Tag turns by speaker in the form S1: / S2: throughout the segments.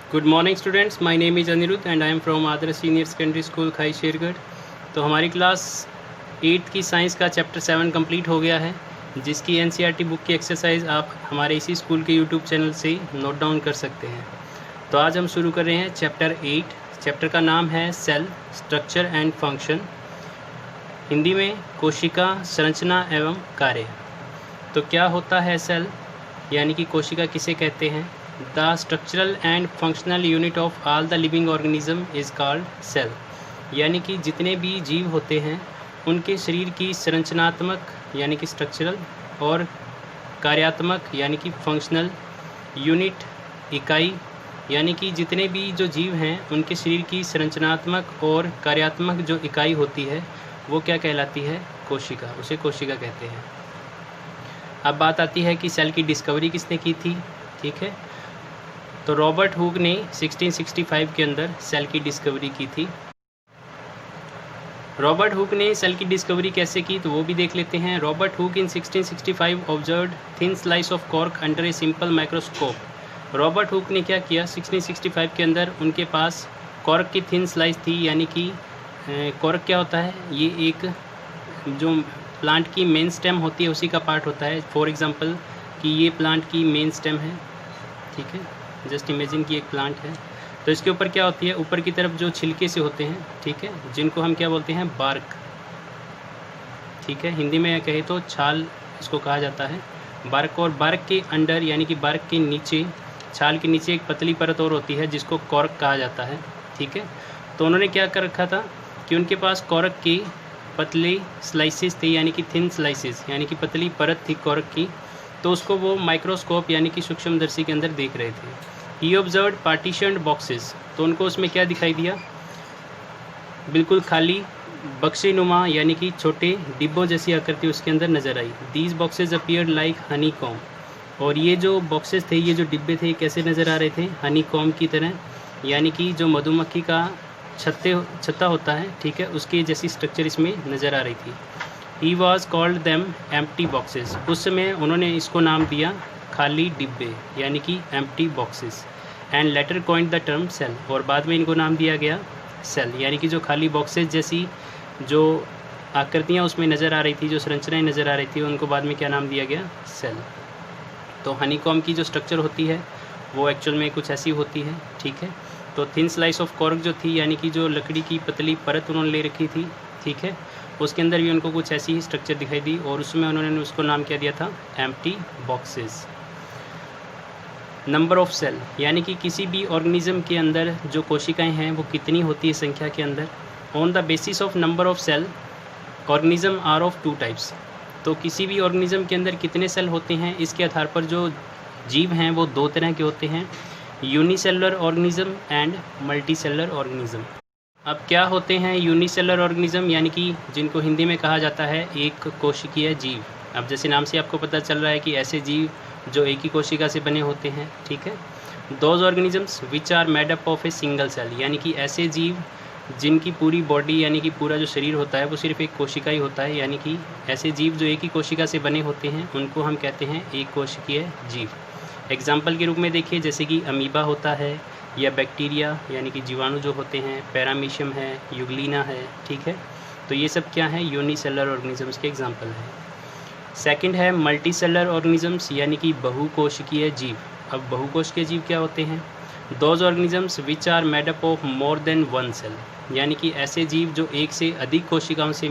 S1: Good morning students, my name is Aniruddh and I am from Adarsh senior secondary school Khai Shergarh. तो हमारी class 8th की science का chapter 7 complete हो गया है, जिसकी एनसीईआरटी बुक की एक्सरसाइज आप हमारे इसी स्कूल के यूट्यूब चैनल से नोट डाउन कर सकते हैं। तो आज हम शुरू कर रहे हैं चैप्टर 8। चैप्टर का नाम है cell, structure and function, Hindi में कोशिका, संरचना एवं कार्य। तो क्या होता है सेल, यानी कि कोशिका किसे कहते हैं? The structural and functional unit of all the living organism is called cell, यानी कि जितने भी जीव होते हैं उनके शरीर की संरचनात्मक यानी कि स्ट्रक्चरल और कार्यात्मक यानी कि फंक्शनल यूनिट इकाई, यानी कि जितने भी जो जीव हैं उनके शरीर की संरचनात्मक और कार्यात्मक जो इकाई होती है वो क्या कहलाती है? कोशिका। उसे कोशिका कहते हैं। अब बात आती है कि सेल की डिस्कवरी किसने की थी। ठीक है, तो रॉबर्ट हुक ने 1665 के अंदर सेल की डिस्कवरी की थी। रॉबर्ट हुक ने सेल की डिस्कवरी कैसे की तो वो भी देख लेते हैं। Robert Hooke in 1665 observed thin slice of cork under a simple microscope. Robert Hooke ने क्या किया, 1665 के अंदर उनके पास कॉर्क की थिन स्लाइस थी, यानी कि कॉर्क क्या होता है? ये एक जो प्लांट की मेन स्टेम होती है उसी का पार्ट होता है। फॉर एग्जांपल कि ये प्लांट की मेन स्टेम है, ठीक है, जस्ट इमेजिन कि एक प्लांट है, तो इसके ऊपर क्या होती है? ऊपर की तरफ जो छिलके से होते हैं, ठीक है, जिनको हम क्या बोलते हैं? बार्क। ठीक है, हिंदी में कहे तो छाल इसको कहा जाता है, बार्क। और बार्क के अंडर यानी कि बार्क के नीचे, छाल के नीचे एक पतली परत और होती है जिसको कॉर्क कहा जाता है। ठीक है, तो उन्होंने क्या कर रखा था कि उनके पास कॉर्क की पतली स्लाइसिस थी, यानी कि थिन स्लाइसिस, यानी कि पतली परत थी कॉर्क की, तो उसको वो माइक्रोस्कोप यानी कि सूक्ष्मदर्शी के अंदर देख रहे थे। ही ऑब्जर्व्ड पार्टीशन्ड बॉक्सेस, तो उनको उसमें क्या दिखाई दिया? बिल्कुल खाली बक्से नुमा यानी कि छोटे डिब्बों जैसी आकृति उसके अंदर नज़र आई। These boxes appeared like honeycomb, और ये जो बॉक्सेस थे, ये जो डिब्बे थे, कैसे नज़र आ रहे थे? हनी कॉम की तरह, यानी कि जो मधुमक्खी का छत्ता होता है, ठीक है, उसके जैसी स्ट्रक्चर इसमें नज़र आ रही थी। He was called them empty boxes, उस समय उन्होंने इसको नाम दिया खाली डिब्बे यानी कि empty boxes. And later coined the term cell, और बाद में इनको नाम दिया गया सेल, यानी कि जो खाली बॉक्सेस जैसी जो आकृतियाँ उसमें नज़र आ रही थी, जो संरचनाएँ नज़र आ रही थी, उनको बाद में क्या नाम दिया गया? सेल। तो हनीकॉम की जो स्ट्रक्चर होती है वो एक्चुअल में कुछ ऐसी होती है। ठीक है, तो थिन स्लाइस ऑफ कॉर्क जो थी, यानी कि जो लकड़ी की पतली परत उन्होंने ले रखी थी, ठीक है, उसके अंदर भी उनको कुछ ऐसी ही स्ट्रक्चर दिखाई दी, और उसमें उन्होंने उसको नाम क्या दिया था? Empty boxes. Number of cell, यानी कि किसी भी ऑर्गेनिज्म के अंदर जो कोशिकाएं हैं वो कितनी होती है संख्या के अंदर। On the basis of number of cell organism are of 2 types, तो किसी भी ऑर्गेनिज्म के अंदर कितने सेल होते हैं इसके आधार पर जो जीव हैं वो 2 तरह के होते हैं, unicellular organism and multicellular organism. अब क्या होते हैं यूनिसेलुलर ऑर्गेनिज्म, यानी कि जिनको हिंदी में कहा जाता है एक कोशिकीय जीव। अब जैसे नाम से आपको पता चल रहा है कि ऐसे जीव जो एक ही कोशिका से बने होते हैं। ठीक है, those organisms which are made up of a single cell, यानी कि ऐसे जीव जिनकी पूरी बॉडी यानी कि पूरा जो शरीर होता है वो सिर्फ एक कोशिका ही होता है, यानी कि ऐसे जीव जो एक ही कोशिका से बने होते हैं उनको हम कहते हैं एक कोशिकीय जीव। एग्जाम्पल के रूप में देखिए, जैसे कि अमीबा होता है, या बैक्टीरिया यानी कि जीवाणु जो होते हैं, पैरामीशियम है, यूग्लिना है। ठीक है, तो ये सब क्या है? यूनिसेलुलर ऑर्गेनिजम्स के एग्जाम्पल हैं। सेकंड है मल्टी सेलुलर ऑर्गेनिजम्स, यानी कि बहुकोशिकीय जीव। अब बहुकोशिकीय जीव क्या होते हैं? Those organisms which are made up of more than 1 cell, यानी कि ऐसे जीव जो एक से अधिक कोशिकाओं से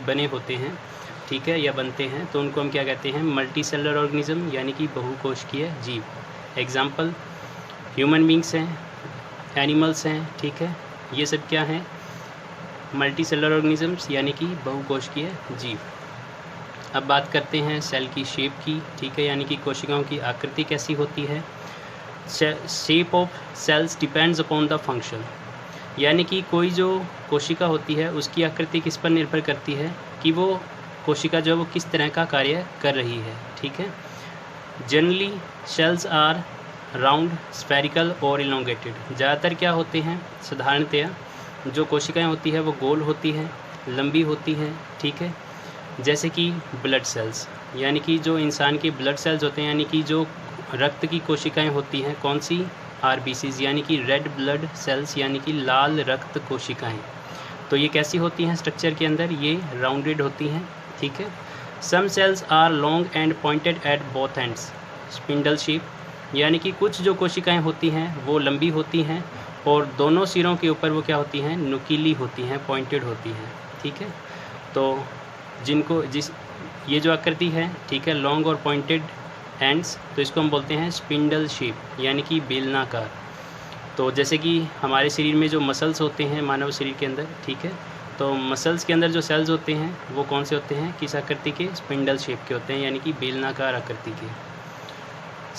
S1: बने होते हैं, ठीक है, या बनते हैं, तो उनको हम क्या कहते हैं? मल्टी सेलुलर ऑर्गेनिज्म, यानी कि बहुकोशिकीय जीव। एग्जाम्पल ह्यूमन बींग्स हैं, एनिमल्स हैं, ठीक है, ये सब क्या हैं? मल्टी सेलुलर ऑर्गेनिजम्स, यानी कि बहुकोशिकीय जीव। अब बात करते हैं सेल की शेप की, ठीक है, यानी कि कोशिकाओं की आकृति कैसी होती है। Shape of cells depends upon the function, यानी कि कोई जो कोशिका होती है उसकी आकृति किस पर निर्भर करती है कि वो कोशिका जो वो किस तरह का कार्य कर रही है। ठीक है, generally cells are round, spherical और इलोंगेटेड। ज़्यादातर क्या होते हैं? साधारणतया जो कोशिकाएं होती है वो गोल होती हैं, लंबी होती हैं। ठीक है, जैसे कि ब्लड सेल्स, यानी कि जो इंसान के ब्लड सेल्स होते हैं, यानी कि जो रक्त की कोशिकाएं होती हैं, कौन सी? RBCs यानी कि रेड ब्लड सेल्स यानी कि लाल रक्त कोशिकाएं। तो ये कैसी होती हैं स्ट्रक्चर के अंदर, ये राउंडेड होती हैं, ठीक है। Some cells are long and pointed at both ends, spindle shape यानी कि कुछ जो कोशिकाएं होती हैं वो लंबी होती हैं और दोनों सिरों के ऊपर वो क्या होती हैं, नुकीली होती हैं, पॉइंटेड होती हैं, ठीक है। तो जिनको ये जो आकृति है, ठीक है, लॉन्ग और पॉइंटेड एंड्स, तो इसको हम बोलते हैं स्पिंडल शेप यानी कि बेलनाकार। तो जैसे कि हमारे शरीर में जो मसल्स होते हैं मानव शरीर के अंदर, ठीक है, तो मसल्स के अंदर जो सेल्स होते हैं वो कौन से होते हैं, किस आकृति के, स्पिंडल शेप के होते हैं यानी कि बेलनाकार आकृति के।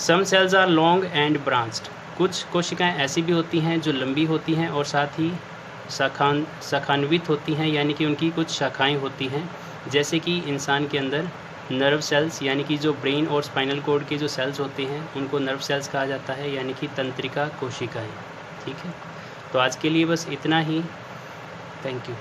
S1: Some cells are long and branched, कुछ कोशिकाएं ऐसी भी होती हैं जो लंबी होती हैं और साथ ही शाखान्वित होती हैं यानी कि उनकी कुछ शाखाएं होती हैं, जैसे कि इंसान के अंदर नर्व सेल्स यानी कि जो ब्रेन और स्पाइनल कॉर्ड के जो सेल्स होते हैं उनको नर्व सेल्स कहा जाता है यानी कि तंत्रिका कोशिकाएं, ठीक है। तो आज के लिए बस इतना ही, थैंक यू।